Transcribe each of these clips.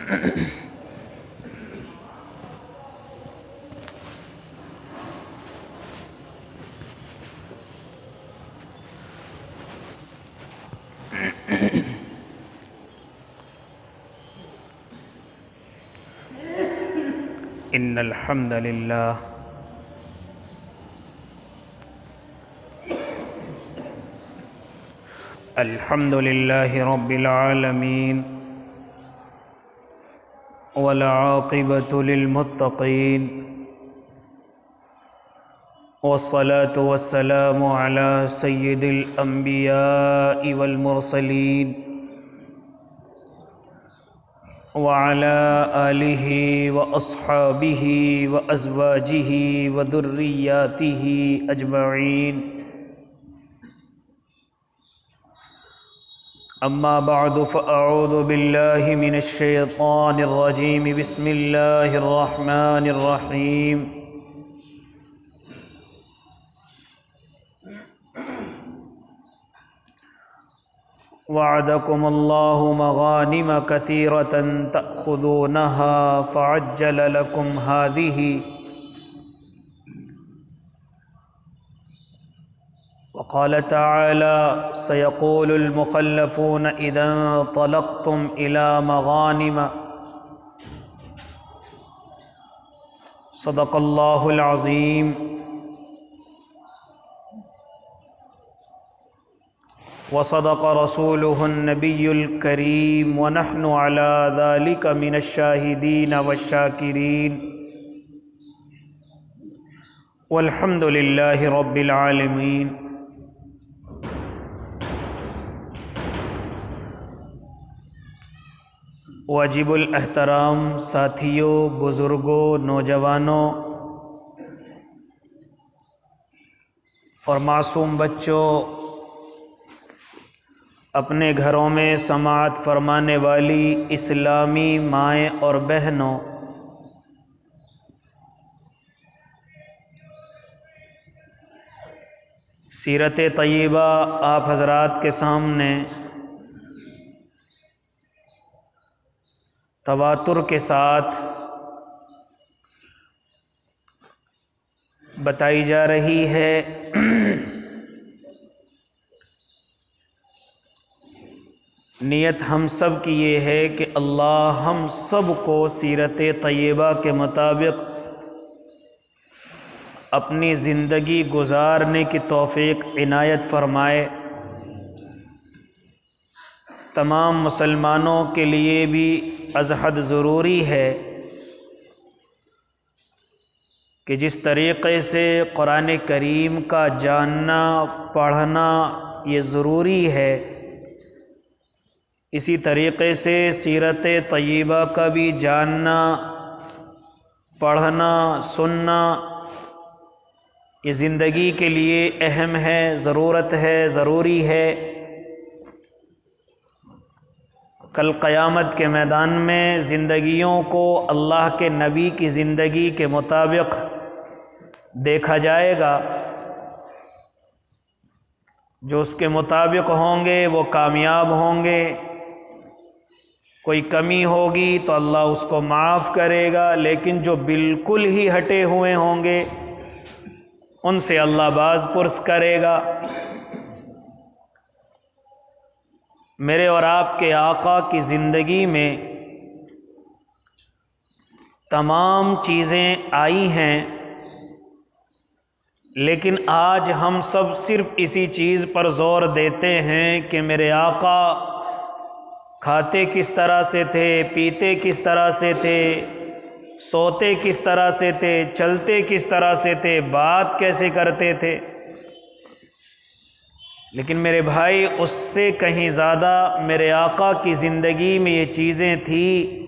ان الحمد للہ الحمد للہ رب العالمین والعاقبۃ للمتقین والصلاة والسلام علی سید الانبیاء والمرسلین وعلى آلہ واصحابہ وازواجہ وذریاتہ اجمعین اما بعد فاعوذ باللہ من الشیطان الرجیم بسم اللہ الرحمن الرحیم وعدكم الله مغانم كثيرة تأخذونها فعجل لكم هذه وقال تعالى سيقول المخلفون إذا انطلقتم إلى مغانم صدق الله العظيم وصدق رسوله النبي الكريم ونحن على ذلك من الشاهدين والشاكرين والحمد لله رب العالمين۔ واجب الاحترام ساتھیوں، بزرگوں، نوجوانوں اور معصوم بچوں، اپنے گھروں میں سماعت فرمانے والی اسلامی مائیں اور بہنوں، سیرت طیبہ آپ حضرات کے سامنے تواتر کے ساتھ بتائی جا رہی ہے۔ نیت ہم سب کی یہ ہے کہ اللہ ہم سب کو سیرت طیبہ کے مطابق اپنی زندگی گزارنے کی توفیق عنایت فرمائے۔ تمام مسلمانوں کے لیے بھی از حد ضروری ہے کہ جس طریقے سے قرآن کریم کا جاننا، پڑھنا یہ ضروری ہے، اسی طریقے سے سیرت طیبہ کا بھی جاننا، پڑھنا، سننا یہ زندگی کے لیے اہم ہے، ضرورت ہے، ضروری ہے۔ کل قیامت کے میدان میں زندگیوں کو اللہ کے نبی کی زندگی کے مطابق دیکھا جائے گا۔ جو اس کے مطابق ہوں گے وہ کامیاب ہوں گے، کوئی کمی ہوگی تو اللہ اس کو معاف کرے گا، لیکن جو بالکل ہی ہٹے ہوئے ہوں گے ان سے اللہ باز پرس کرے گا۔ میرے اور آپ کے آقا کی زندگی میں تمام چیزیں آئی ہیں، لیکن آج ہم سب صرف اسی چیز پر زور دیتے ہیں کہ میرے آقا کھاتے کس طرح سے تھے، پیتے کس طرح سے تھے، سوتے کس طرح سے تھے، چلتے کس طرح سے تھے، بات کیسے کرتے تھے۔ لیکن میرے بھائی، اس سے کہیں زیادہ میرے آقا کی زندگی میں یہ چیزیں تھیں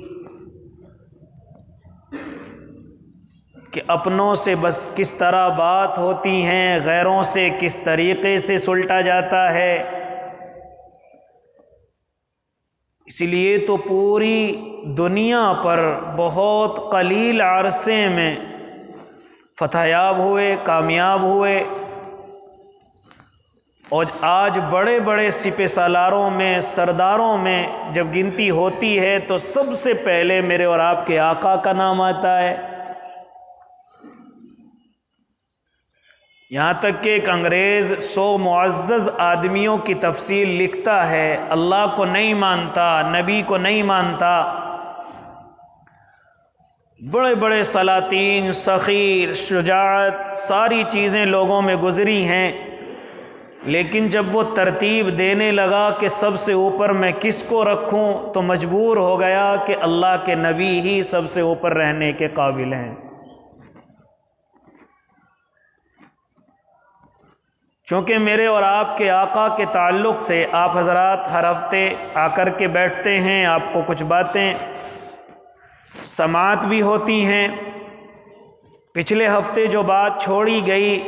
کہ اپنوں سے بس کس طرح بات ہوتی ہیں، غیروں سے کس طریقے سے سلٹا جاتا ہے۔ اس لیے تو پوری دنیا پر بہت قلیل عرصے میں فتح یاب ہوئے، کامیاب ہوئے۔ اور آج بڑے بڑے سپہ سالاروں میں، سرداروں میں جب گنتی ہوتی ہے تو سب سے پہلے میرے اور آپ کے آقا کا نام آتا ہے۔ یہاں تک کہ ایک انگریز 100 معزز آدمیوں کی تفصیل لکھتا ہے، اللہ کو نہیں مانتا، نبی کو نہیں مانتا، بڑے بڑے سلاطین، سخیر، شجاعت، ساری چیزیں لوگوں میں گزری ہیں، لیکن جب وہ ترتیب دینے لگا کہ سب سے اوپر میں کس کو رکھوں تو مجبور ہو گیا کہ اللہ کے نبی ہی سب سے اوپر رہنے کے قابل ہیں۔ چونکہ میرے اور آپ کے آقا کے تعلق سے آپ حضرات ہر ہفتے آ کر کے بیٹھتے ہیں، آپ کو کچھ باتیں سماعت بھی ہوتی ہیں۔ پچھلے ہفتے جو بات چھوڑی گئی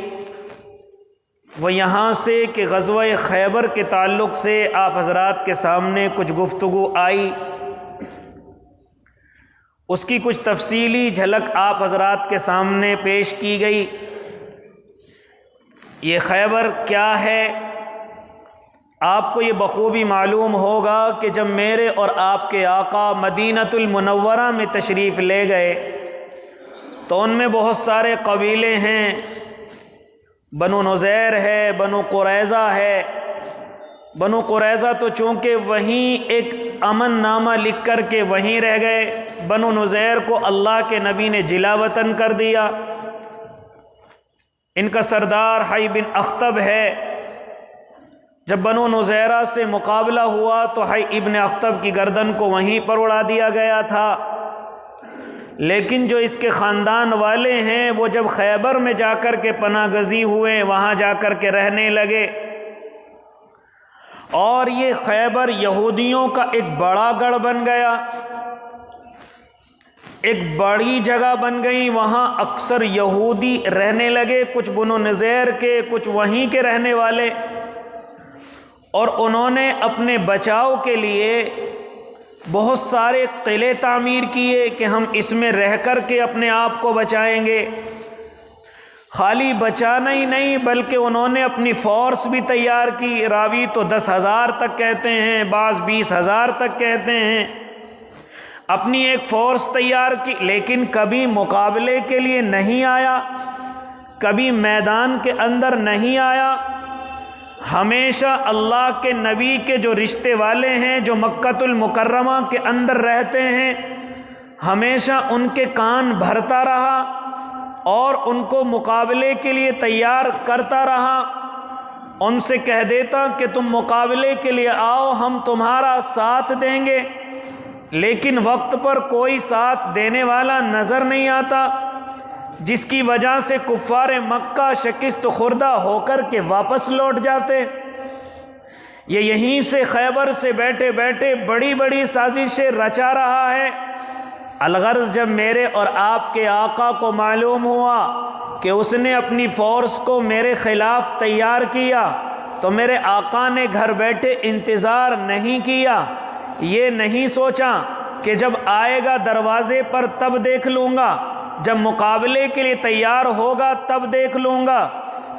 وہ یہاں سے کہ غزوہ خیبر کے تعلق سے آپ حضرات کے سامنے کچھ گفتگو آئی، اس کی کچھ تفصیلی جھلک آپ حضرات کے سامنے پیش کی گئی۔ یہ خیبر کیا ہے؟ آپ کو یہ بخوبی معلوم ہوگا کہ جب میرے اور آپ کے آقا مدینۃ المنورہ میں تشریف لے گئے تو ان میں بہت سارے قبیلے ہیں، بنو نذیر ہے، بنو قریظہ ہے۔ بنو قریظہ تو چونکہ وہیں ایک امن نامہ لکھ کر کے وہیں رہ گئے، بنو نذیر کو اللہ کے نبی نے جلا وطن کر دیا۔ ان کا سردار حی بن اخطب ہے۔ جب بنو نذیرہ سے مقابلہ ہوا تو حی ابن اخطب کی گردن کو وہیں پر اڑا دیا گیا تھا، لیکن جو اس کے خاندان والے ہیں وہ جب خیبر میں جا کر کے پناہ گزین ہوئے، وہاں جا کر کے رہنے لگے، اور یہ خیبر یہودیوں کا ایک بڑا گڑھ بن گیا، ایک بڑی جگہ بن گئی۔ وہاں اکثر یہودی رہنے لگے، کچھ بنو نذیر کے، کچھ وہیں کے رہنے والے، اور انہوں نے اپنے بچاؤ کے لیے بہت سارے قلعے تعمیر کیے کہ ہم اس میں رہ کر کے اپنے آپ کو بچائیں گے۔ خالی بچانا ہی نہیں بلکہ انہوں نے اپنی فورس بھی تیار کی، راوی تو 10,000 تک کہتے ہیں، بعض 20,000 تک کہتے ہیں، اپنی ایک فورس تیار کی، لیکن کبھی مقابلے کے لیے نہیں آیا، کبھی میدان کے اندر نہیں آیا۔ ہمیشہ اللہ کے نبی کے جو رشتے والے ہیں، جو مکۃ المکرمہ کے اندر رہتے ہیں، ہمیشہ ان کے کان بھرتا رہا اور ان کو مقابلے کے لیے تیار کرتا رہا۔ ان سے کہہ دیتا کہ تم مقابلے کے لیے آؤ، ہم تمہارا ساتھ دیں گے، لیکن وقت پر کوئی ساتھ دینے والا نظر نہیں آتا، جس کی وجہ سے کفار مکہ شکست خوردہ ہو کر کے واپس لوٹ جاتے۔ یہ یہیں سے خیبر سے بیٹھے بیٹھے بڑی بڑی سازشیں رچا رہا ہے۔ الغرض جب میرے اور آپ کے آقا کو معلوم ہوا کہ اس نے اپنی فورس کو میرے خلاف تیار کیا تو میرے آقا نے گھر بیٹھے انتظار نہیں کیا، یہ نہیں سوچا کہ جب آئے گا دروازے پر تب دیکھ لوں گا، جب مقابلے کے لیے تیار ہوگا تب دیکھ لوں گا۔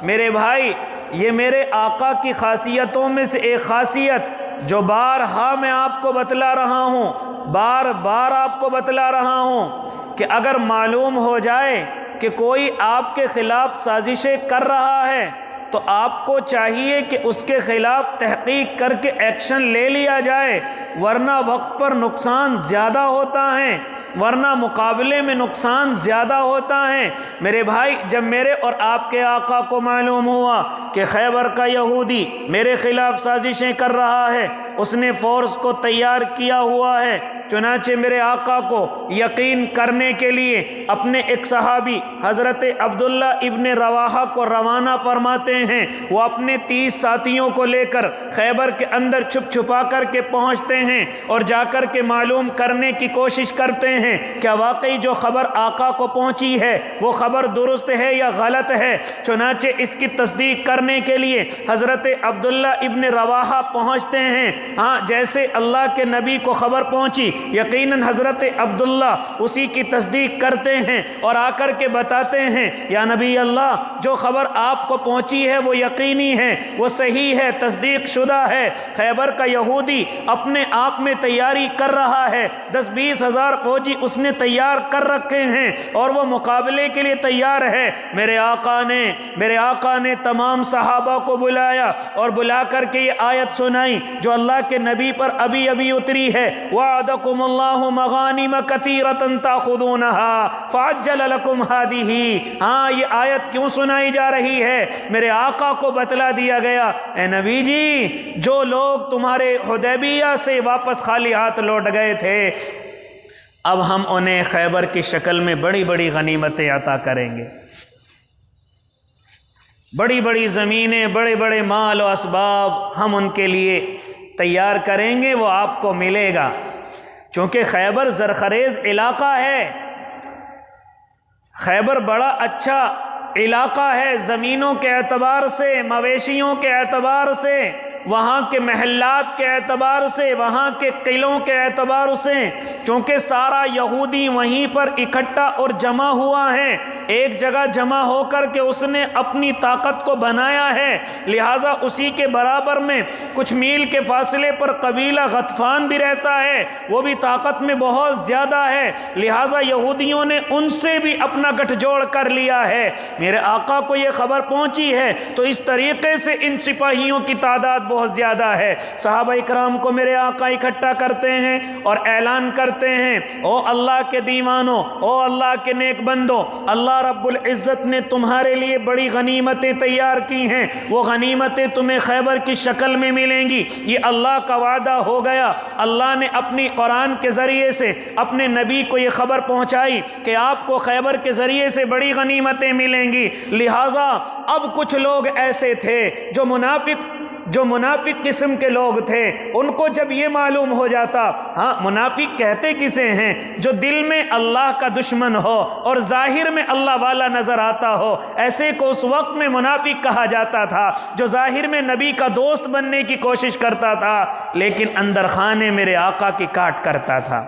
میرے بھائی، یہ میرے آقا کی خاصیتوں میں سے ایک خاصیت جو بارہا میں آپ کو بتلا رہا ہوں، بار بار آپ کو بتلا رہا ہوں کہ اگر معلوم ہو جائے کہ کوئی آپ کے خلاف سازشیں کر رہا ہے تو آپ کو چاہیے کہ اس کے خلاف تحقیق کر کے ایکشن لے لیا جائے، ورنہ وقت پر نقصان زیادہ ہوتا ہے، ورنہ مقابلے میں نقصان زیادہ ہوتا ہے۔ میرے بھائی، جب میرے اور آپ کے آقا کو معلوم ہوا کہ خیبر کا یہودی میرے خلاف سازشیں کر رہا ہے، اس نے فورس کو تیار کیا ہوا ہے، چنانچہ میرے آقا کو یقین کرنے کے لیے اپنے ایک صحابی حضرت عبداللہ ابن رواحہ کو روانہ فرماتے ہیں۔ وہ اپنے 30 ساتھیوں کو لے کر خیبر کے اندر چھپ چھپا کر کے پہنچتے ہیں اور جا کر کے معلوم کرنے کی کوشش کرتے ہیں کیا واقعی جو خبر آقا کو پہنچی ہے وہ خبر درست ہے یا غلط ہے۔ چنانچہ اس کی تصدیق کرنے کے لیے حضرت عبداللہ ابن رواحہ پہنچتے ہیں۔ ہاں، جیسے اللہ کے نبی کو خبر پہنچی، یقیناً حضرت عبداللہ اسی کی تصدیق کرتے ہیں اور آ کر کے بتاتے ہیں، یا نبی اللہ، جو خبر آپ کو پہنچی ہے وہ یقینی ہے، وہ صحیح ہے، تصدیق شدہ ہے۔ خیبر کا یہودی اپنے آپ میں تیاری کر رہا ہے، 10-20 ہزار فوجی اس نے تیار کر رکھے ہیں اور وہ مقابلے کے لیے تیار ہے۔ میرے آقا نے تمام صحابہ کو بلایا اور بلا کر کے یہ آیت سنائی جو اللہ کے نبی پر ابھی اتری ہے، وعدکم اللہ مغانم کثیرۃ تاخذونها فعجل لکم ہذہ۔ ہاں، یہ آیت کیوں سنائی جا رہی ہے؟ میرے آقا کو بتلا دیا گیا، اے نبی جی، جو لوگ تمہارے حدیبیہ سے واپس خالی ہاتھ لوٹ گئے تھے، اب ہم انہیں خیبر کی شکل میں بڑی بڑی غنیمتیں عطا کریں گے، بڑی بڑی زمینیں، بڑے بڑے مال و اسباب ہم ان کے لیے تیار کریں گے، وہ آپ کو ملے گا۔ چونکہ خیبر زرخیز علاقہ ہے، خیبر بڑا اچھا علاقہ ہے، زمینوں کے اعتبار سے، مویشیوں کے اعتبار سے، وہاں کے محلات کے اعتبار سے، وہاں کے قلعوں کے اعتبار سے، چونکہ سارا یہودی وہیں پر اکٹھا اور جمع ہوا ہے، ایک جگہ جمع ہو کر کے اس نے اپنی طاقت کو بنایا ہے، لہٰذا اسی کے برابر میں کچھ میل کے فاصلے پر قبیلہ غطفان بھی رہتا ہے، وہ بھی طاقت میں بہت زیادہ ہے، لہٰذا یہودیوں نے ان سے بھی اپنا گٹھ جوڑ کر لیا ہے۔ میرے آقا کو یہ خبر پہنچی ہے تو اس طریقے سے ان سپاہیوں کی تعداد بہت زیادہ ہے۔ صحابہ اکرام کو میرے آقا اکٹھا کرتے ہیں اور اعلان کرتے ہیں، او اللہ کے دیوانوں، او اللہ کے نیک بندوں، اللہ رب العزت نے تمہارے لیے بڑی غنیمتیں تیار کی ہیں، وہ غنیمتیں تمہیں خیبر کی شکل میں ملیں گی، یہ اللہ کا وعدہ ہو گیا۔ اللہ نے اپنی قرآن کے ذریعے سے اپنے نبی کو یہ خبر پہنچائی کہ آپ کو خیبر کے ذریعے سے بڑی غنیمتیں ملیں گی، لہٰذا اب کچھ لوگ ایسے تھے جو منافق قسم کے لوگ تھے، ان کو جب یہ معلوم ہو جاتا، ہاں منافق کہتے کسے ہیں؟ جو دل میں اللہ کا دشمن ہو اور ظاہر میں اللہ والا نظر آتا ہو، ایسے کو اس وقت میں منافق کہا جاتا تھا، جو ظاہر میں نبی کا دوست بننے کی کوشش کرتا تھا لیکن اندر خانے میرے آقا کی کاٹ کرتا تھا۔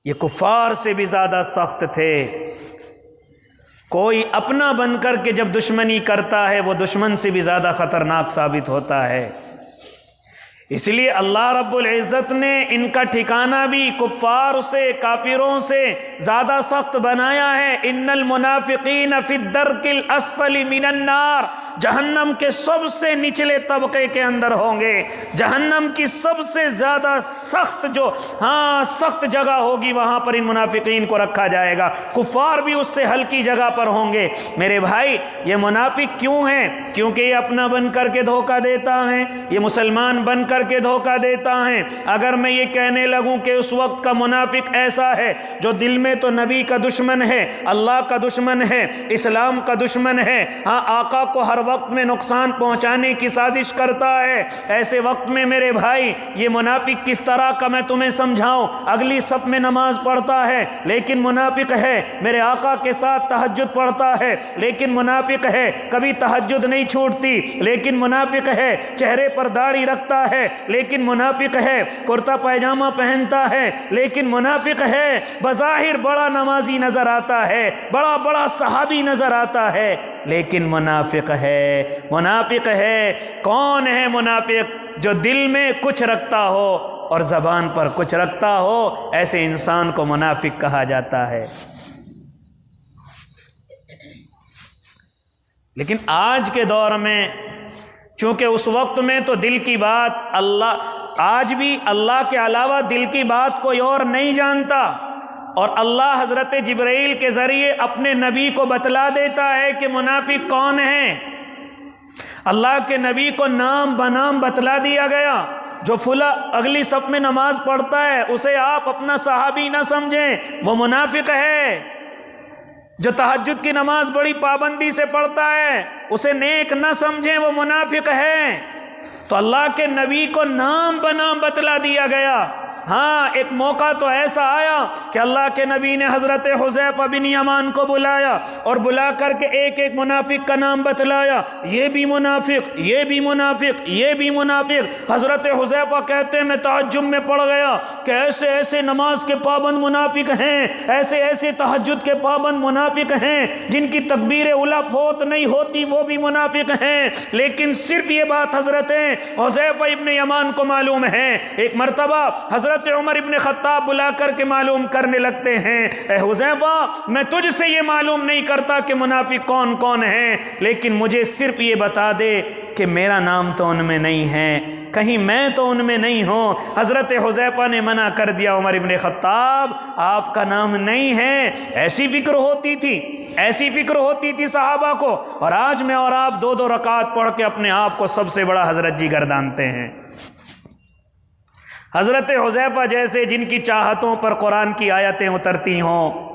یہ کفار سے بھی زیادہ سخت تھے۔ کوئی اپنا بن کر کے جب دشمنی کرتا ہے وہ دشمن سے بھی زیادہ خطرناک ثابت ہوتا ہے۔ اس لیے اللہ رب العزت نے ان کا ٹھکانہ بھی کفار سے، کافروں سے زیادہ سخت بنایا ہے۔ ان المنافقین فی الدرک الاسفل من النار، جہنم کے سب سے نچلے طبقے کے اندر ہوں گے، جہنم کی سب سے زیادہ سخت سخت جگہ ہوگی، وہاں پر ان منافقین کو رکھا جائے گا، کفار بھی اس سے ہلکی جگہ پر ہوں گے۔ میرے بھائی، یہ منافق کیوں ہیں؟ کیونکہ یہ اپنا بن کر کے دھوکہ دیتا ہے، یہ مسلمان بن کر کے دھوکہ دیتا ہے۔ اگر میں یہ کہنے لگوں کہ اس وقت کا منافق ایسا ہے جو دل میں تو نبی کا دشمن ہے، اللہ کا دشمن ہے، اسلام کا دشمن ہے، ہاں آقا کو ہر وقت میں نقصان پہنچانے کی سازش کرتا ہے، ایسے وقت میں میرے بھائی یہ منافق کس طرح کا میں تمہیں سمجھاؤں؟ اگلی صف میں نماز پڑھتا ہے لیکن منافق ہے، میرے آقا کے ساتھ تہجد پڑھتا ہے لیکن منافق ہے، کبھی تہجد نہیں چھوٹتی لیکن منافق ہے، چہرے پر داڑھی رکھتا ہے لیکن منافق ہے، کرتا پائجامہ پہنتا ہے لیکن منافق ہے، بظاہر بڑا نمازی نظر آتا ہے، بڑا صحابی نظر آتا ہے لیکن منافق ہے۔ منافق ہے، کون ہے منافق؟ جو دل میں کچھ رکھتا ہو اور زبان پر کچھ رکھتا ہو، ایسے انسان کو منافق کہا جاتا ہے۔ لیکن آج کے دور میں چونکہ اس وقت میں تو دل کی بات آج بھی اللہ کے علاوہ دل کی بات کوئی اور نہیں جانتا، اور اللہ حضرت جبرائیل کے ذریعے اپنے نبی کو بتلا دیتا ہے کہ منافق کون ہیں۔ اللہ کے نبی کو نام بنام بتلا دیا گیا، جو فلاں اگلی صف میں نماز پڑھتا ہے اسے آپ اپنا صحابی نہ سمجھیں، وہ منافق ہے۔ جو تہجد کی نماز بڑی پابندی سے پڑھتا ہے اسے نیک نہ سمجھیں، وہ منافق ہے۔ تو اللہ کے نبی کو نام بنام بتلا دیا گیا، ہاں ایک موقع تو ایسا آیا کہ اللہ کے نبی نے حضرت حذیفہ بن یمان کو بلایا اور بلا کر کے ایک ایک منافق کا نام بتلایا، یہ بھی منافق، یہ بھی منافق، یہ بھی منافق۔ حضرت حذیفہ کہتے ہیں میں تعجب میں پڑ گیا کہ ایسے ایسے نماز کے پابند منافق ہیں، ایسے ایسے تہجد کے پابند منافق ہیں، جن کی تکبیر اولیٰ فوت نہیں ہوتی وہ بھی منافق ہیں، لیکن صرف یہ بات حضرت حذیفہ ابن یمان کو معلوم ہے۔ ایک مرتبہ حضرت عمر ابن خطاب بلا کر کے معلوم کرنے لگتے ہیں، اے حذیفہ میں تجھ سے یہ معلوم نہیں کرتا کہ منافق کون کون ہیں، لیکن مجھے صرف یہ بتا دے کہ میرا نام تو ان میں نہیں ہے، کہیں میں تو ان میں نہیں ہوں۔ حضرت حذیفہ نے منع کر دیا، عمر ابن خطاب آپ کا نام نہیں ہے۔ ایسی فکر ہوتی تھی، ایسی فکر ہوتی تھی صحابہ کو، اور آج میں اور آپ دو دو رکعت پڑھ کے اپنے آپ کو سب سے بڑا حضرت جی گردانتے ہیں۔ حضرت حذیفہ جیسے جن کی چاہتوں پر قرآن کی آیتیں اترتی ہوں،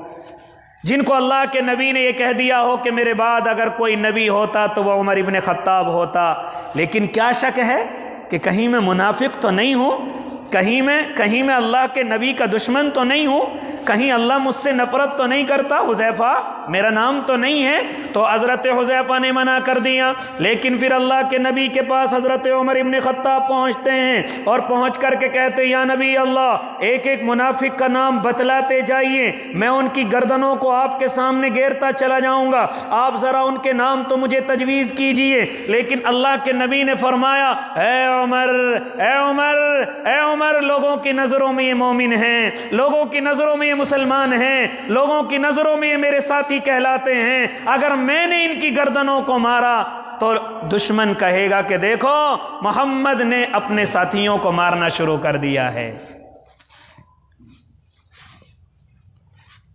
جن کو اللہ کے نبی نے یہ کہہ دیا ہو کہ میرے بعد اگر کوئی نبی ہوتا تو وہ عمر ابن خطاب ہوتا، لیکن کیا شک ہے کہ کہیں میں منافق تو نہیں ہوں، کہیں میں اللہ کے نبی کا دشمن تو نہیں ہوں، کہیں اللہ مجھ سے نفرت تو نہیں کرتا، حذیفہ میرا نام تو نہیں ہے۔ تو حضرت حذیفہ نے منع کر دیا، لیکن پھر اللہ کے نبی کے پاس حضرت عمر ابن خطاب پہنچتے ہیں اور پہنچ کر کے کہتے ہیں یا نبی اللہ ایک ایک منافق کا نام بتلاتے جائیے، میں ان کی گردنوں کو آپ کے سامنے گیرتا چلا جاؤں گا، آپ ذرا ان کے نام تو مجھے تجویز کیجئے۔ لیکن اللہ کے نبی نے فرمایا اے عمر، اے عمر، اے عمر، لوگوں کی نظروں میں یہ مومن ہیں، لوگوں کی نظروں میں یہ مسلمان ہیں، لوگوں کی نظروں میں یہ میرے ساتھی کہلاتے ہیں، اگر میں نے ان کی گردنوں کو مارا تو دشمن کہے گا کہ دیکھو محمد نے اپنے ساتھیوں کو مارنا شروع کر دیا ہے۔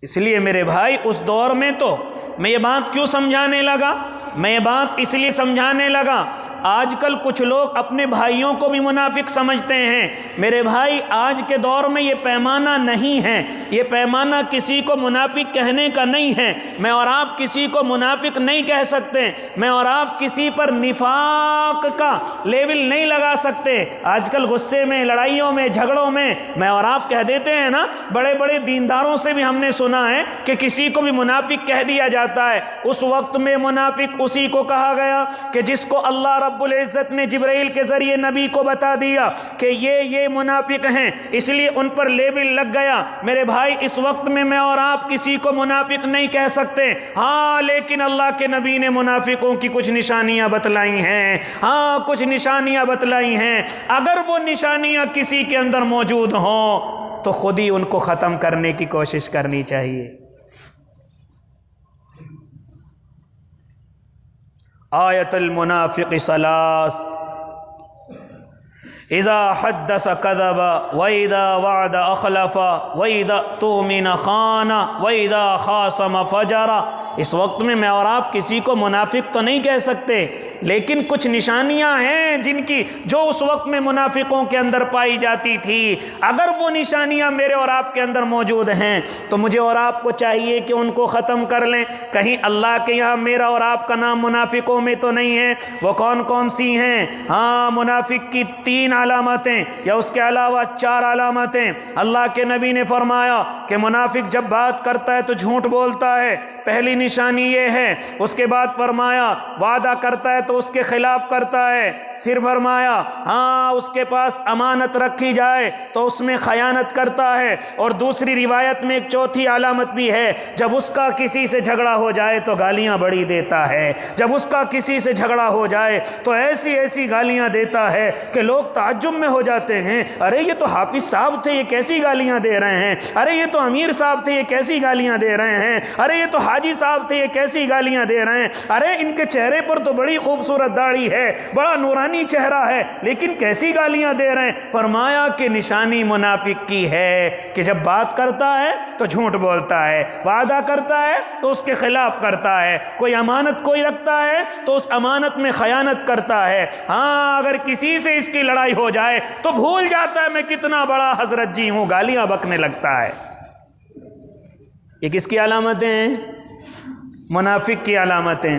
اس لیے میرے بھائی اس دور میں تو میں یہ بات کیوں سمجھانے لگا، میں یہ بات اس لیے سمجھانے لگا، آج کل کچھ لوگ اپنے بھائیوں کو بھی منافق سمجھتے ہیں۔ میرے بھائی آج کے دور میں یہ پیمانہ نہیں ہے، یہ پیمانہ کسی کو منافق کہنے کا نہیں ہے، میں اور آپ کسی کو منافق نہیں کہہ سکتے، میں اور آپ کسی پر نفاق کا لیبل نہیں لگا سکتے۔ آج کل غصے میں، لڑائیوں میں، جھگڑوں میں اور آپ کہہ دیتے ہیں نا، بڑے بڑے دینداروں سے بھی ہم نے سنا ہے کہ کسی کو بھی منافق کہہ دیا جاتا ہے۔ اس وقت میں منافق اسی کو کہا گیا کہ جس کو اللہ رب العزت نے جبرائیل کے ذریعے نبی کو بتا دیا کہ یہ منافق ہیں، اس لیے ان پر لیبل لگ گیا۔ میرے بھائی اس وقت میں اور آپ کسی کو منافق نہیں کہہ سکتے، ہاں لیکن اللہ کے نبی نے منافقوں کی کچھ نشانیاں بتلائی ہیں، ہاں کچھ نشانیاں بتلائی ہیں، اگر وہ نشانیاں کسی کے اندر موجود ہوں تو خود ہی ان کو ختم کرنے کی کوشش کرنی چاہیے۔ آیت المنافق ثلاث، اذا حدث كذب واذا وعد اخلف واذا اؤتمن خان واذا خاصم فجر۔ اس وقت میں اور آپ کسی کو منافق تو نہیں کہہ سکتے، لیکن کچھ نشانیاں ہیں جن کی جو اس وقت میں منافقوں کے اندر پائی جاتی تھی، اگر وہ نشانیاں میرے اور آپ کے اندر موجود ہیں تو مجھے اور آپ کو چاہیے کہ ان کو ختم کر لیں۔ کہیں اللہ کے یہاں میرا اور آپ کا نام منافقوں میں تو نہیں ہے؟ وہ کون کون سی ہیں؟ ہاں منافق کی 3 علامتیں یا اس کے علاوہ 4 علامتیں۔ اللہ کے نبی نے فرمایا کہ منافق جب بات کرتا ہے تو جھوٹ بولتا ہے، پہلی نشانی یہ ہے۔ اس کے بعد فرمایا وعدہ کرتا ہے تو اس کے خلاف کرتا ہے، پھر فرمایا ہاں اس کے پاس امانت رکھی جائے تو اس میں خیانت کرتا ہے، اور دوسری روایت میں ایک چوتھی علامت بھی ہے، جب اس کا کسی سے جھگڑا ہو جائے تو گالیاں بڑی دیتا ہے، جب اس کا کسی سے جھگڑا ہو جائے تو ایسی ایسی گالیاں دیتا ہے کہ لوگ تعجب میں ہو جاتے ہیں، ارے یہ تو حافظ صاحب تھے، یہ کیسی گالیاں دے رہے ہیں، ارے یہ تو امیر صاحب تھے، یہ کیسی گالیاں دے رہے ہیں، ارے یہ تو حاجی صاحب تھے، یہ کیسی گالیاں دے رہے ہیں، ارے ان کے چہرے پر تو بڑی خوبصورت داڑھی ہے، بڑا نورانی چہرہ ہے، لیکن کیسی گالیاں دے رہے ہیں۔ فرمایا کہ نشانی منافق کی ہے کہ جب بات کرتا ہے تو جھوٹ بولتا ہے، وعدہ کرتا ہے تو اس کے خلاف کرتا ہے، کوئی امانت کوئی رکھتا ہے تو اس امانت میں خیانت کرتا ہے، ہاں اگر کسی سے اس کی لڑائی ہو جائے تو بھول جاتا ہے میں کتنا بڑا حضرت جی ہوں، گالیاں بکنے لگتا ہے۔ یہ کس کی علامتیں ہیں؟ منافق کی علامتیں۔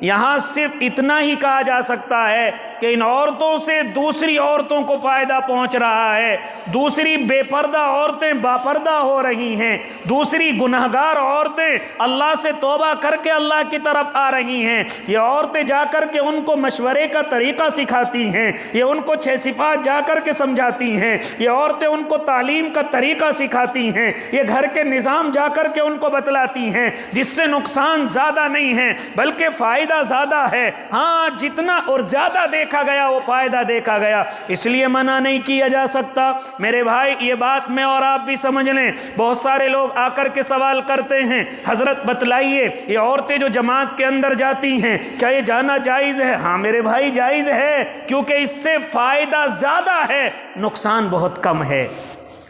یہاں صرف اتنا ہی کہا جا سکتا ہے کہ ان عورتوں سے دوسری عورتوں کو فائدہ پہنچ رہا ہے، دوسری بے پردہ عورتیں باپردہ ہو رہی ہیں، دوسری گنہگار عورتیں اللہ سے توبہ کر کے اللہ کی طرف آ رہی ہیں، یہ عورتیں جا کر کے ان کو مشورے کا طریقہ سکھاتی ہیں، یہ ان کو 6 صفات جا کر کے سمجھاتی ہیں، یہ عورتیں ان کو تعلیم کا طریقہ سکھاتی ہیں، یہ گھر کے نظام جا کر کے ان کو بتلاتی ہیں، جس سے نقصان زیادہ نہیں ہے بلکہ فائدہ زیادہ ہے۔ ہاں جتنا اور زیادہ دیکھا گیا وہ فائدہ دیکھا گیا، اس لیے منع نہیں کیا جا سکتا۔ میرے بھائی یہ بات میں اور آپ بھی سمجھ لیں، بہت سارے لوگ آ کر کے سوال کرتے ہیں حضرت بتلائیے یہ عورتیں جو جماعت کے اندر جاتی ہیں کیا یہ جانا جائز ہے؟ ہاں میرے بھائی جائز ہے، کیونکہ اس سے فائدہ زیادہ ہے، نقصان بہت کم ہے۔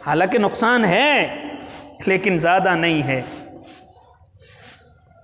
حالانکہ نقصان ہے لیکن زیادہ نہیں ہے،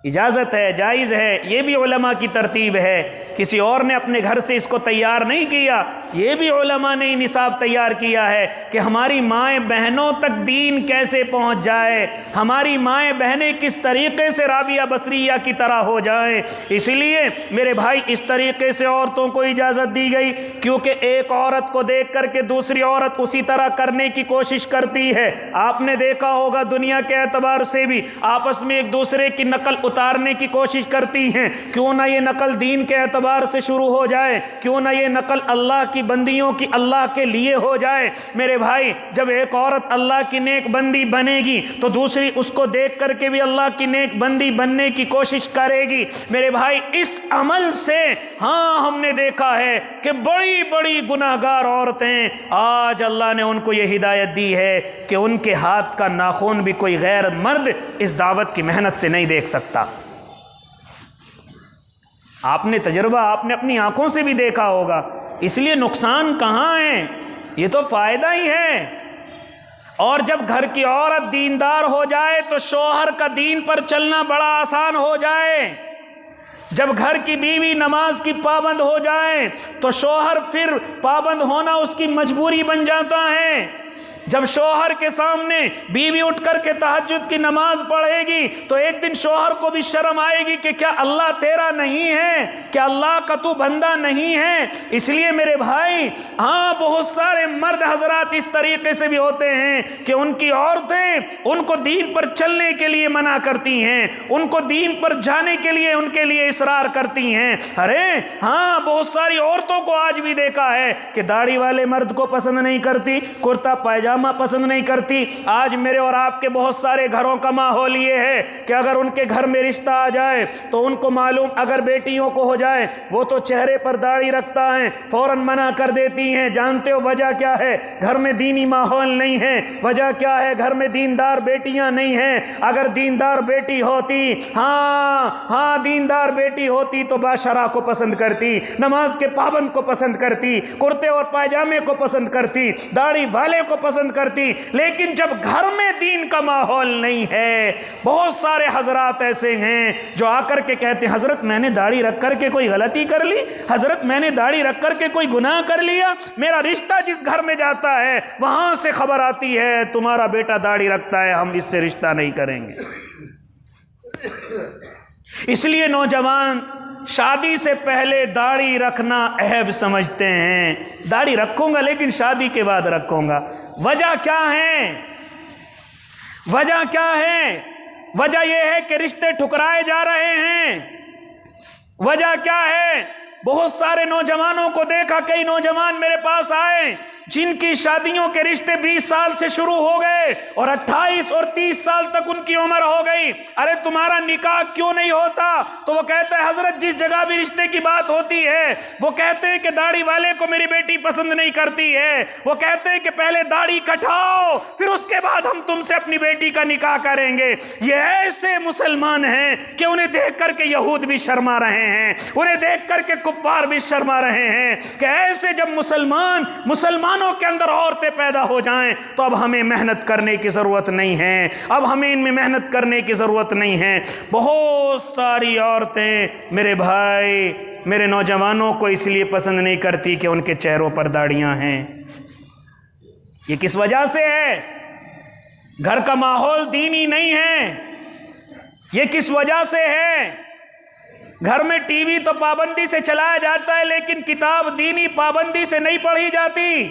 اجازت ہے، جائز ہے، یہ بھی علماء کی ترتیب ہے، کسی اور نے اپنے گھر سے اس کو تیار نہیں کیا، یہ بھی علماء نے نصاب تیار کیا ہے کہ ہماری مائیں بہنوں تک دین کیسے پہنچ جائے، ہماری مائیں بہنیں کس طریقے سے رابعہ بصریہ کی طرح ہو جائیں۔ اس لیے میرے بھائی اس طریقے سے عورتوں کو اجازت دی گئی، کیونکہ ایک عورت کو دیکھ کر کے دوسری عورت اسی طرح کرنے کی کوشش کرتی ہے۔ آپ نے دیکھا ہوگا دنیا کے اعتبار سے بھی آپس میں ایک دوسرے کی نقل اتارنے کی کوشش کرتی ہیں، کیوں نہ یہ نقل دین کے اعتبار سے شروع ہو جائے، کیوں نہ یہ نقل اللہ کی بندیوں کی اللہ کے لیے ہو جائے۔ میرے بھائی جب ایک عورت اللہ کی نیک بندی بنے گی تو دوسری اس کو دیکھ کر کے بھی اللہ کی نیک بندی بننے کی کوشش کرے گی۔ میرے بھائی اس عمل سے ہاں ہم نے دیکھا ہے کہ بڑی بڑی گناہگار عورتیں آج اللہ نے ان کو یہ ہدایت دی ہے کہ ان کے ہاتھ کا ناخن بھی کوئی غیر مرد اس دعوت کی محنت سے نہیں دیکھ سکتا۔ آپ نے تجربہ آپ نے اپنی آنکھوں سے بھی دیکھا ہوگا، اس لیے نقصان کہاں ہے، یہ تو فائدہ ہی ہے۔ اور جب گھر کی عورت دیندار ہو جائے تو شوہر کا دین پر چلنا بڑا آسان ہو جائے۔ جب گھر کی بیوی نماز کی پابند ہو جائے تو شوہر پھر پابند ہونا اس کی مجبوری بن جاتا ہے۔ جب شوہر کے سامنے بیوی اٹھ کر کے تہجد کی نماز پڑھے گی تو ایک دن شوہر کو بھی شرم آئے گی کہ کیا اللہ تیرا نہیں ہے، کیا اللہ کا تو بندہ نہیں ہے۔ اس لیے میرے بھائی ہاں بہت سارے مرد حضرات اس طریقے سے بھی ہوتے ہیں کہ ان کی عورتیں ان کو دین پر چلنے کے لیے منع کرتی ہیں، ان کو دین پر جانے کے لیے ان کے لیے اصرار کرتی ہیں۔ ارے ہاں بہت ساری عورتوں کو آج بھی دیکھا ہے کہ داڑھی والے مرد کو پسند نہیں کرتی، کرتا پائجامہ پسند نہیں کرتی۔ آج میرے اور آپ کے بہت سارے گھروں کا ماحول یہ ہے کہ اگر ان کے گھر میں رشتہ آ جائے تو ان کو معلوم اگر بیٹیوں کو ہو جائے وہ تو چہرے پر داڑھی رکھتا ہے، فوراً منع کر دیتی ہیں۔ جانتے ہو وجہ کیا ہے؟ گھر میں دینی ماحول نہیں ہے۔ وجہ کیا ہے؟ گھر میں دیندار بیٹیاں نہیں ہیں۔ اگر دیندار بیٹی ہوتی، ہاں دیندار بیٹی ہوتی تو باشرہ کو پسند کرتی، نماز کے پابند کو پسند کرتی، کرتے اور پائجامے کو پسند کرتی، داڑھی والے کو پسند کرتی۔ لیکن جب گھر میں دین کا ماحول نہیں ہے، بہت سارے حضرات ایسے ہیں جو آ کر کے کہتے ہیں حضرت میں نے داڑھی رکھ کر کے کوئی غلطی کر لی، حضرت میں نے داڑھی رکھ کر کے کوئی گناہ کر لیا، میرا رشتہ جس گھر میں جاتا ہے وہاں سے خبر آتی ہے تمہارا بیٹا داڑھی رکھتا ہے، ہم اس سے رشتہ نہیں کریں گے۔ اس لیے نوجوان شادی سے پہلے داڑھی رکھنا عیب سمجھتے ہیں، داڑھی رکھوں گا لیکن شادی کے بعد رکھوں گا۔ وجہ کیا ہے؟ وجہ کیا ہے؟ وجہ یہ ہے کہ رشتے ٹھکرائے جا رہے ہیں۔ وجہ کیا ہے؟ بہت سارے نوجوانوں کو دیکھا، کئی نوجوان میرے پاس آئے جن کی شادیوں کے رشتے 20 سال سے شروع ہو گئے اور 28 اور 30 سال تک ان کی عمر ہو گئی۔ ارے تمہارا نکاح کیوں نہیں ہوتا؟ تو وہ کہتا ہے حضرت جس جگہ بھی رشتے کی بات ہوتی ہے وہ کہتے ہیں کہ داڑھی والے کو میری بیٹی پسند نہیں کرتی ہے، وہ کہتے ہیں کہ پہلے داڑھی کٹاؤ پھر اس کے بعد ہم تم سے اپنی بیٹی کا نکاح کریں گے۔ یہ ایسے مسلمان ہیں کہ انہیں دیکھ کر کے یہود بھی شرما رہے ہیں، انہیں دیکھ کر کے کفار بھی شرما رہے ہیں کہ ایسے جب مسلمانوں کے اندر عورتیں پیدا ہو جائیں تو اب ہمیں محنت کرنے کی ضرورت نہیں ہے، اب ہمیں ان میں محنت کرنے کی ضرورت نہیں ہے۔ بہت ساری عورتیں میرے بھائی میرے نوجوانوں کو اس لیے پسند نہیں کرتی کہ ان کے چہروں پر داڑیاں ہیں۔ یہ کس وجہ سے ہے؟ گھر کا ماحول دینی نہیں ہے۔ یہ کس وجہ سے ہے؟ گھر میں ٹی وی تو پابندی سے چلایا جاتا ہے لیکن کتاب دینی پابندی سے نہیں پڑھی جاتی،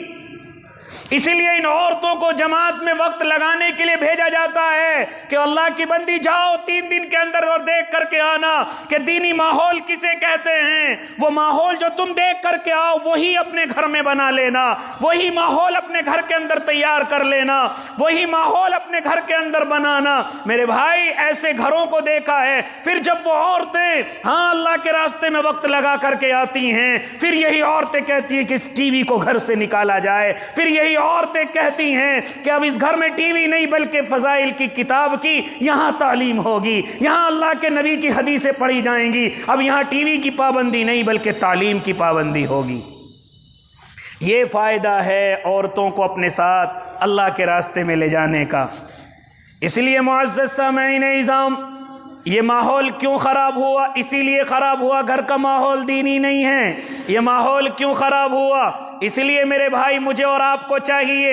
اسی لیے ان عورتوں کو جماعت میں وقت لگانے کے لیے بھیجا جاتا ہے کہ اللہ کی بندی جاؤ 3 دن کے اندر اور دیکھ کر کے آنا کہ دینی ماحول کسے کہتے ہیں۔ وہ ماحول جو تم دیکھ کر کے آؤ وہی اپنے گھر میں بنا لینا، وہی ماحول اپنے گھر کے اندر تیار کر لینا، وہی ماحول اپنے گھر کے اندر بنانا۔ میرے بھائی ایسے گھروں کو دیکھا ہے، پھر جب وہ عورتیں اللہ کے راستے میں وقت لگا کر کے آتی ہیں، پھر یہی عورتیں کہتی ہیں کہ اس ٹی وی کو گھر سے نکالا جائے، پھر یہی عورتیں کہتی ہیں کہ اب اس گھر میں ٹی وی نہیں بلکہ فضائل کی کتاب کی یہاں تعلیم ہوگی، یہاں اللہ کے نبی کی حدیثیں پڑھی جائیں گی، اب یہاں ٹی وی کی پابندی نہیں بلکہ تعلیم کی پابندی ہوگی۔ یہ فائدہ ہے عورتوں کو اپنے ساتھ اللہ کے راستے میں لے جانے کا۔ اس لیے معزز سامعین اعظام، یہ ماحول کیوں خراب ہوا؟ اسی لیے خراب ہوا گھر کا ماحول دینی نہیں ہے۔ یہ ماحول کیوں خراب ہوا؟ اس لیے میرے بھائی مجھے اور آپ کو چاہیے،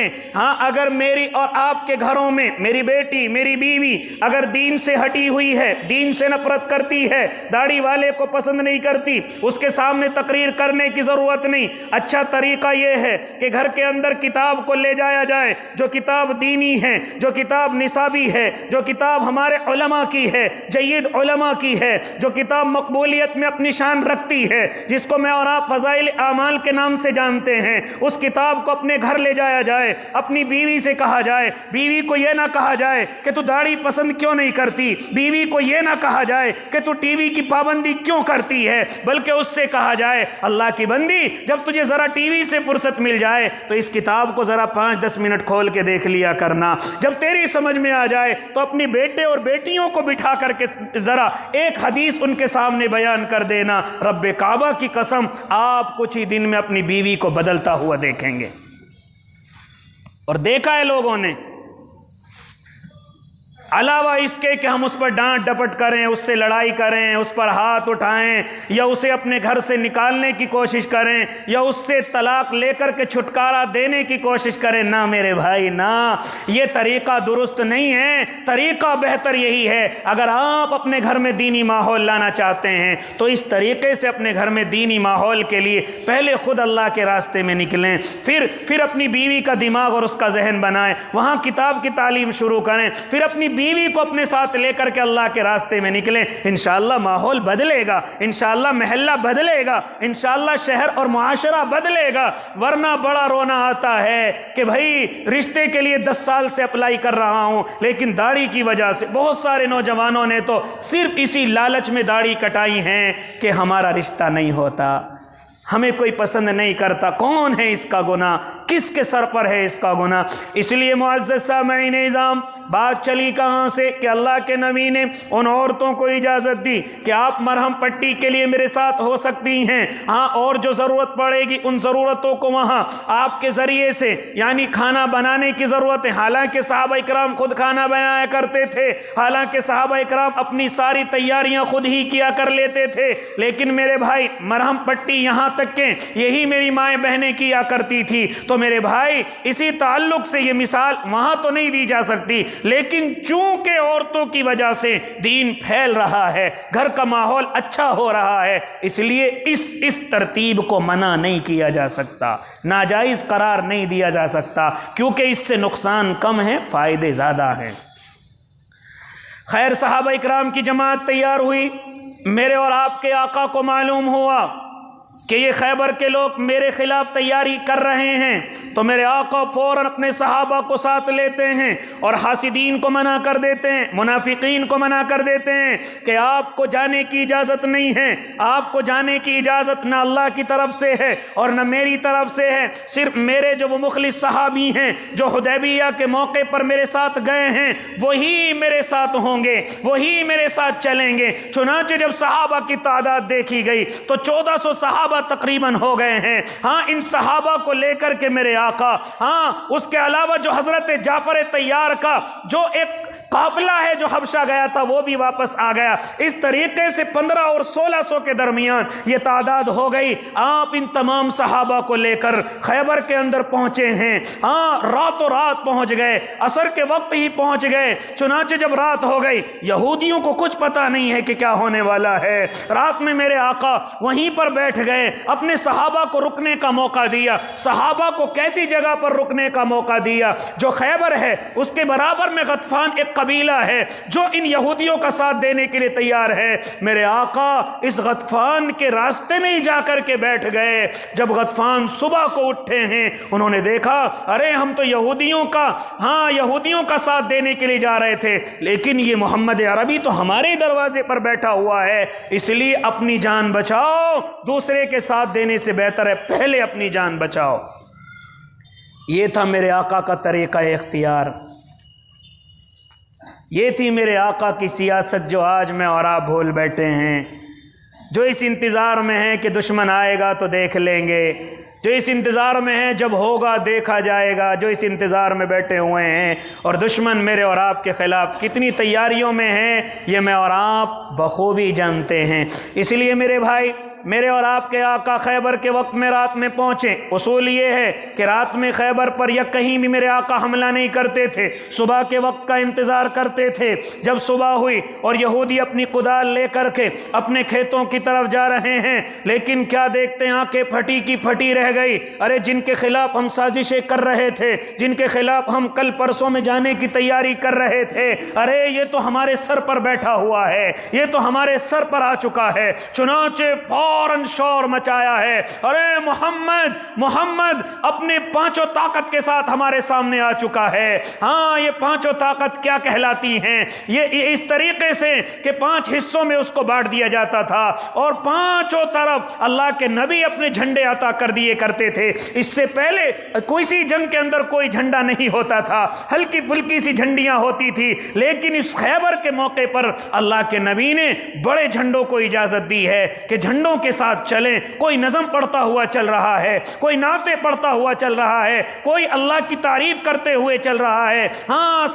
اگر میری اور آپ کے گھروں میں میری بیٹی میری بیوی اگر دین سے ہٹی ہوئی ہے، دین سے نفرت کرتی ہے، داڑھی والے کو پسند نہیں کرتی، اس کے سامنے تقریر کرنے کی ضرورت نہیں۔ اچھا طریقہ یہ ہے کہ گھر کے اندر کتاب کو لے جایا جائے، جو کتاب دینی ہے، جو کتاب نصابی ہے، جو کتاب ہمارے علماء کی ہے، جید علماء کی ہے، جو کتاب مقبولیت میں اپنی شان رکھتی ہے، جس کو میں اور آپ فضائل اعمال کے نام سے جانتے ہیں، اس کتاب کو اپنے گھر لے جایا جائے۔ اپنی بیوی سے کہا جائے، بیوی کو یہ نہ کہا جائے کہ تو داڑھی پسند کیوں نہیں کرتی، بیوی کو یہ نہ کہا جائے کہ تو ٹی وی کی پابندی کیوں کرتی ہے، بلکہ اس سے کہا جائے اللہ کی بندی جب تجھے ذرا ٹی وی سے فرصت مل جائے تو اس کتاب کو ذرا 5-10 منٹ کھول کے دیکھ لیا کرنا، جب تیری سمجھ میں آ جائے تو اپنی بیٹے اور بیٹیوں کو بٹھا کر کے ذرا ایک حدیث ان کے سامنے بیان کر دینا۔ رب کعبہ کی قسم آپ کچھ ہی دن میں اپنی بیوی کو بدلتا ہوا دیکھیں گے، اور دیکھا ہے لوگوں نے۔ علاوہ اس کے کہ ہم اس پر ڈانٹ ڈپٹ کریں، اس سے لڑائی کریں، اس پر ہاتھ اٹھائیں، یا اسے اپنے گھر سے نکالنے کی کوشش کریں، یا اس سے طلاق لے کر کے چھٹکارا دینے کی کوشش کریں، نہ میرے بھائی نہ، یہ طریقہ درست نہیں ہے۔ طریقہ بہتر یہی ہے، اگر آپ اپنے گھر میں دینی ماحول لانا چاہتے ہیں تو اس طریقے سے اپنے گھر میں دینی ماحول کے لیے پہلے خود اللہ کے راستے میں نکلیں، پھر اپنی بیوی کا دماغ اور اس کا ذہن بنائیں، وہاں کتاب کی تعلیم شروع کریں، پھر اپنی بیوی کو اپنے ساتھ لے کر کے اللہ کے راستے میں نکلیں۔ انشاءاللہ ماحول بدلے گا، انشاءاللہ محلہ بدلے گا، انشاءاللہ شہر اور معاشرہ بدلے گا۔ ورنہ بڑا رونا آتا ہے کہ بھائی رشتے کے لیے 10 سال سے اپلائی کر رہا ہوں، لیکن داڑھی کی وجہ سے بہت سارے نوجوانوں نے تو صرف اسی لالچ میں داڑھی کٹائی ہیں کہ ہمارا رشتہ نہیں ہوتا، ہمیں کوئی پسند نہیں کرتا۔ کون ہے اس کا گناہ؟ کس کے سر پر ہے اس کا گناہ؟ اس لیے معزز سامعین اعظام، بات چلی کہاں سے کہ اللہ کے نبی نے ان عورتوں کو اجازت دی کہ آپ مرہم پٹی کے لیے میرے ساتھ ہو سکتی ہیں، اور جو ضرورت پڑے گی ان ضرورتوں کو وہاں آپ کے ذریعے سے، یعنی کھانا بنانے کی ضرورت ہے۔ حالانکہ صحابہ اکرام خود کھانا بنایا کرتے تھے، حالانکہ صحابہ اکرام اپنی ساری تیاریاں خود ہی کیا کر لیتے تھے، لیکن میرے بھائی مرہم پٹی یہاں تک کہ یہی میری مائیں بہنیں کیا کرتی تھی۔ تو میرے بھائی اسی تعلق سے یہ مثال وہاں تو نہیں دی جا سکتی، لیکن چونکہ عورتوں کی وجہ سے دین پھیل رہا ہے، گھر کا ماحول اچھا ہو رہا ہے، اس لیے اس ترتیب کو منع نہیں کیا جا سکتا، ناجائز قرار نہیں دیا جا سکتا، کیونکہ اس سے نقصان کم ہے، فائدے زیادہ ہیں۔ خیر، صحابہ اکرام کی جماعت تیار ہوئی، میرے اور آپ کے آقا کو معلوم ہوا کہ یہ خیبر کے لوگ میرے خلاف تیاری کر رہے ہیں، تو میرے آقا فوراً اپنے صحابہ کو ساتھ لیتے ہیں اور حاسدین کو منع کر دیتے ہیں، منافقین کو منع کر دیتے ہیں کہ آپ کو جانے کی اجازت نہیں ہے، آپ کو جانے کی اجازت نہ اللہ کی طرف سے ہے اور نہ میری طرف سے ہے، صرف میرے جو وہ مخلص صحابی ہیں جو حدیبیہ کے موقع پر میرے ساتھ گئے ہیں وہی میرے ساتھ ہوں گے، وہی میرے ساتھ چلیں گے۔ چنانچہ جب صحابہ کی تعداد دیکھی گئی تو 1400 صحابہ تقریباً ہو گئے ہیں۔ ان صحابہ کو لے کر کے میرے آقا، اس کے علاوہ جو حضرت جعفر طیار کا جو ایک قافلہ ہے جو حبشہ گیا تھا وہ بھی واپس آ گیا۔ اس طریقے سے 15 اور 1600 کے درمیان یہ تعداد ہو گئی۔ آپ ان تمام صحابہ کو لے کر خیبر کے اندر پہنچے ہیں۔ راتوں رات پہنچ گئے، عصر کے وقت ہی پہنچ گئے۔ چنانچہ جب رات ہو گئی، یہودیوں کو کچھ پتہ نہیں ہے کہ کیا ہونے والا ہے۔ رات میں میرے آقا وہیں پر بیٹھ گئے، اپنے صحابہ کو رکنے کا موقع دیا۔ صحابہ کو کیسی جگہ پر رکنے کا موقع دیا؟ جو خیبر ہے اس کے برابر میں غطفان ایک قبیلہ ہے جو ان یہودیوں کا ساتھ دینے کے لیے تیار ہے۔ میرے آقا اس غطفان کے راستے میں ہی جا کر کے بیٹھ گئے۔ جب غطفان صبح کو اٹھے ہیں، انہوں نے دیکھا ارے ہم تو یہودیوں کا ساتھ دینے کے لیے جا رہے تھے، لیکن یہ محمد عربی تو ہمارے دروازے پر بیٹھا ہوا ہے، اس لیے اپنی جان بچاؤ، دوسرے کے ساتھ دینے سے بہتر ہے پہلے اپنی جان بچاؤ۔ یہ تھا میرے آقا کا طریقہ اختیار، یہ تھی میرے آقا کی سیاست جو آج میں اور آپ بھول بیٹھے ہیں، جو اس انتظار میں ہیں کہ دشمن آئے گا تو دیکھ لیں گے، جو اس انتظار میں ہیں جب ہوگا دیکھا جائے گا، جو اس انتظار میں بیٹھے ہوئے ہیں۔ اور دشمن میرے اور آپ کے خلاف کتنی تیاریوں میں ہیں یہ میں اور آپ بخوبی جانتے ہیں۔ اس لیے میرے بھائی، میرے اور آپ کے آقا خیبر کے وقت میں رات میں پہنچے۔ اصول یہ ہے کہ رات میں خیبر پر یا کہیں بھی میرے آقا حملہ نہیں کرتے تھے، صبح کے وقت کا انتظار کرتے تھے۔ جب صبح ہوئی اور یہودی اپنی کدال لے کر کے اپنے کھیتوں کی طرف جا رہے ہیں، لیکن کیا دیکھتے ہیں آنکھیں پھٹی کی پھٹی رہ گئی۔ ارے جن کے خلاف ہم سازشیں کر رہے تھے، جن کے خلاف ہم کل پرسوں میں جانے کی تیاری کر رہے تھے، ارے یہ تو ہمارے سر پر بیٹھا ہوا ہے، یہ تو ہمارے سر پر آ چکا ہے۔ چنانچہ فوراً شور مچایا ہے، ارے محمد اپنے پانچوں طاقت کے ساتھ ہمارے سامنے آ چکا ہے۔ یہ پانچوں طاقت کیا کہلاتی ہیں؟ یہ اس طریقے سے کہ 5 حصوں میں اس کو بانٹ دیا جاتا تھا اور پانچوں طرف اللہ کے نبی اپنے جھنڈے عطا کر دیے کرتے تھے۔ اس سے پہلے کوئی سی جنگ کے اندر کوئی جھنڈا نہیں ہوتا تھا، ہلکی پھلکی سی جھنڈیاں ہوتی تھی، لیکن اس خیبر کے موقع پر اللہ کے نبی نے بڑے جھنڈوں کو اجازت دی ہے کہ جھنڈوں کے ساتھ چلیں۔ کوئی نظم پڑھتا ہوا چل رہا ہے، کوئی نعتیں پڑھتا ہوا چل رہا ہے، کوئی اللہ کی تعریف کرتے ہوئے چل رہا ہے۔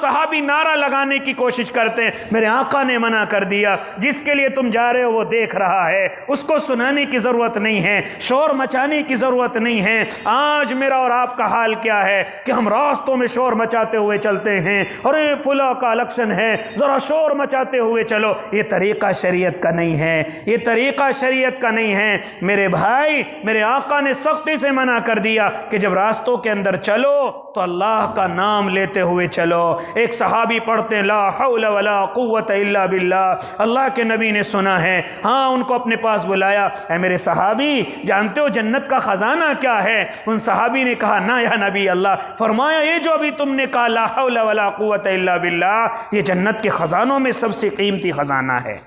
صحابی نعرہ لگانے کی کوشش کرتے ہیں، میرے آقا نے منع کر دیا، جس کے لیے تم جا رہے ہو وہ دیکھ رہا ہے، اس کو سنانے کی ضرورت نہیں ہے، شور مچانے کی ضرورت نہیں ہے۔ آج میرا اور آپ کا حال کیا ہے کہ ہم راستوں میں شور مچاتے ہوئے چلتے ہیں، ارے فلاں کا الیکشن ہے ذرا شور مچاتے ہوئے چلو۔ یہ طریقہ شریعت کا نہیں ہے، یہ طریقہ شریعت کا نہیں ہے میرے بھائی۔ میرے آقا نے سختی سے منع کر دیا کہ جب راستوں کے اندر چلو تو اللہ کا نام لیتے ہوئے چلو۔ ایک صحابی پڑھتے ہیں لا حول ولا قوت الا باللہ، اللہ کے نبی نے سنا ہے، ان کو اپنے پاس بلایا، اے میرے صحابی جانتے ہو جنت کا خزانہ کیا ہے؟ ان صحابی نے کہا نا یا نبی اللہ۔ فرمایا یہ جو ابھی تم نے کہا لا حول ولا قوت الا باللہ، یہ جنت کے خزانوں میں سب سے قیمتی خزانہ ہے،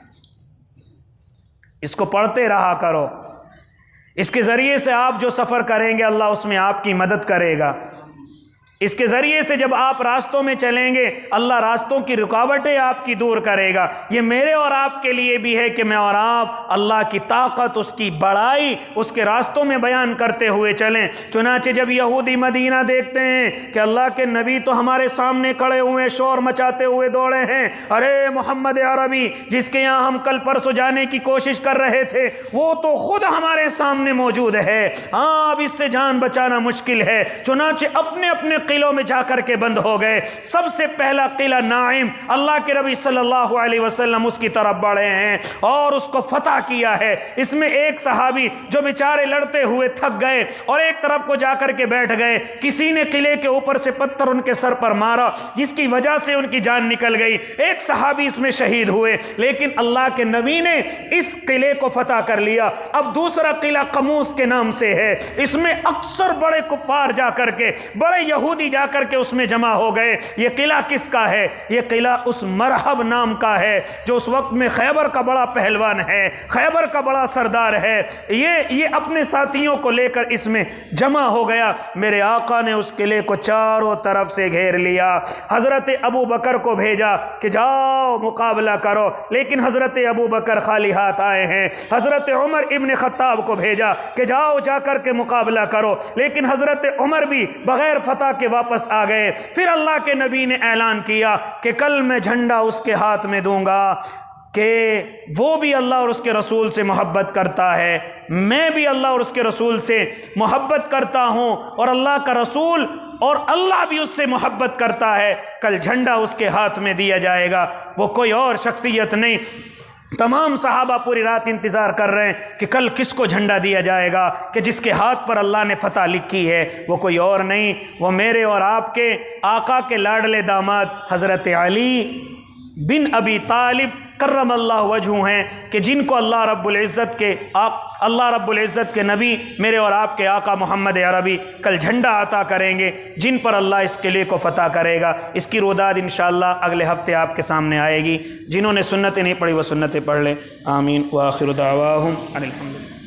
اس کو پڑھتے رہا کرو، اس کے ذریعے سے آپ جو سفر کریں گے اللہ اس میں آپ کی مدد کرے گا۔ اس کے ذریعے سے جب آپ راستوں میں چلیں گے اللہ راستوں کی رکاوٹیں آپ کی دور کرے گا۔ یہ میرے اور آپ کے لیے بھی ہے کہ میں اور آپ اللہ کی طاقت، اس کی بڑائی اس کے راستوں میں بیان کرتے ہوئے چلیں۔ چنانچہ جب یہودی مدینہ دیکھتے ہیں کہ اللہ کے نبی تو ہمارے سامنے کھڑے ہوئے شور مچاتے ہوئے دوڑے ہیں، ارے محمد عربی جس کے یہاں ہم کل پرسوں جانے کی کوشش کر رہے تھے وہ تو خود ہمارے سامنے موجود ہے، اب اس سے جان بچانا مشکل ہے۔ چنانچہ اپنے اپنے قلعوں میں جا کر کے بند ہو گئے۔ سب سے پہلا قلعہ نائم، اللہ کے نبی صلی اللہ علیہ وسلم اس کی طرف بڑھے ہیں اور اس کو فتح کیا ہے۔ اس میں ایک صحابی جو بیچارے لڑتے ہوئے تھک گئے اور ایک طرف کو جا کر کے بیٹھ گئے، کسی نے قلعے کے اوپر سے پتھر ان کے سر پر مارا جس کی وجہ سے ان کی جان نکل گئی، ایک صحابی اس میں شہید ہوئے، لیکن اللہ کے نبی نے اس قلعے کو فتح کر لیا۔ اب دوسرا قلعہ قموس کے نام سے ہے، اس میں اکثر بڑے کفار جا کر کے، بڑے یہودی جا کر کے اس میں جمع ہو گئے۔ یہ قلعہ کس کا ہے؟ یہ قلعہ اس مرحب نام کا ہے جو اس وقت میں خیبر کا بڑا پہلوان ہے، خیبر کا بڑا سردار ہے۔ یہ اپنے ساتھیوں کو لے کر اس میں جمع ہو گیا۔ میرے آقا نے اس قلعے کو چاروں طرف سے گھیر لیا، حضرت ابو بکر کو بھیجا کہ جاؤ مقابلہ کرو، لیکن حضرت ابو بکر خالی ہاتھ آئے ہیں۔ حضرت عمر ابن خطاب کو بھیجا کہ جاؤ جا کر کے مقابلہ کرو، لیکن حضرت عمر بھی بغیر فتح کے کے واپس آ گئے۔ پھر اللہ کے نبی نے اعلان کیا کہ کل میں جھنڈا اس کے ہاتھ میں دوں گا کہ وہ بھی اللہ اور اس کے رسول سے محبت کرتا ہے، میں بھی اللہ اور اس کے رسول سے محبت کرتا ہوں، اور اللہ کا رسول اور اللہ بھی اس سے محبت کرتا ہے۔ کل جھنڈا اس کے ہاتھ میں دیا جائے گا، وہ کوئی اور شخصیت نہیں۔ تمام صحابہ پوری رات انتظار کر رہے ہیں کہ کل کس کو جھنڈا دیا جائے گا کہ جس کے ہاتھ پر اللہ نے فتح لکھی ہے، وہ کوئی اور نہیں، وہ میرے اور آپ کے آقا کے لاڈلے داماد حضرت علی بن ابی طالب کرم اللہ وجہہ ہیں، کہ جن کو اللہ رب العزت کے نبی میرے اور آپ کے آقا محمد عربی کل جھنڈا عطا کریں گے، جن پر اللہ اس قلعے کو فتح کرے گا۔ اس کی روداد انشاءاللہ اگلے ہفتے آپ کے سامنے آئے گی۔ جنہوں نے سنتیں نہیں پڑھی وہ سنتیں پڑھ لیں۔ آمین وآخر دعواہم ان الحمدللہ۔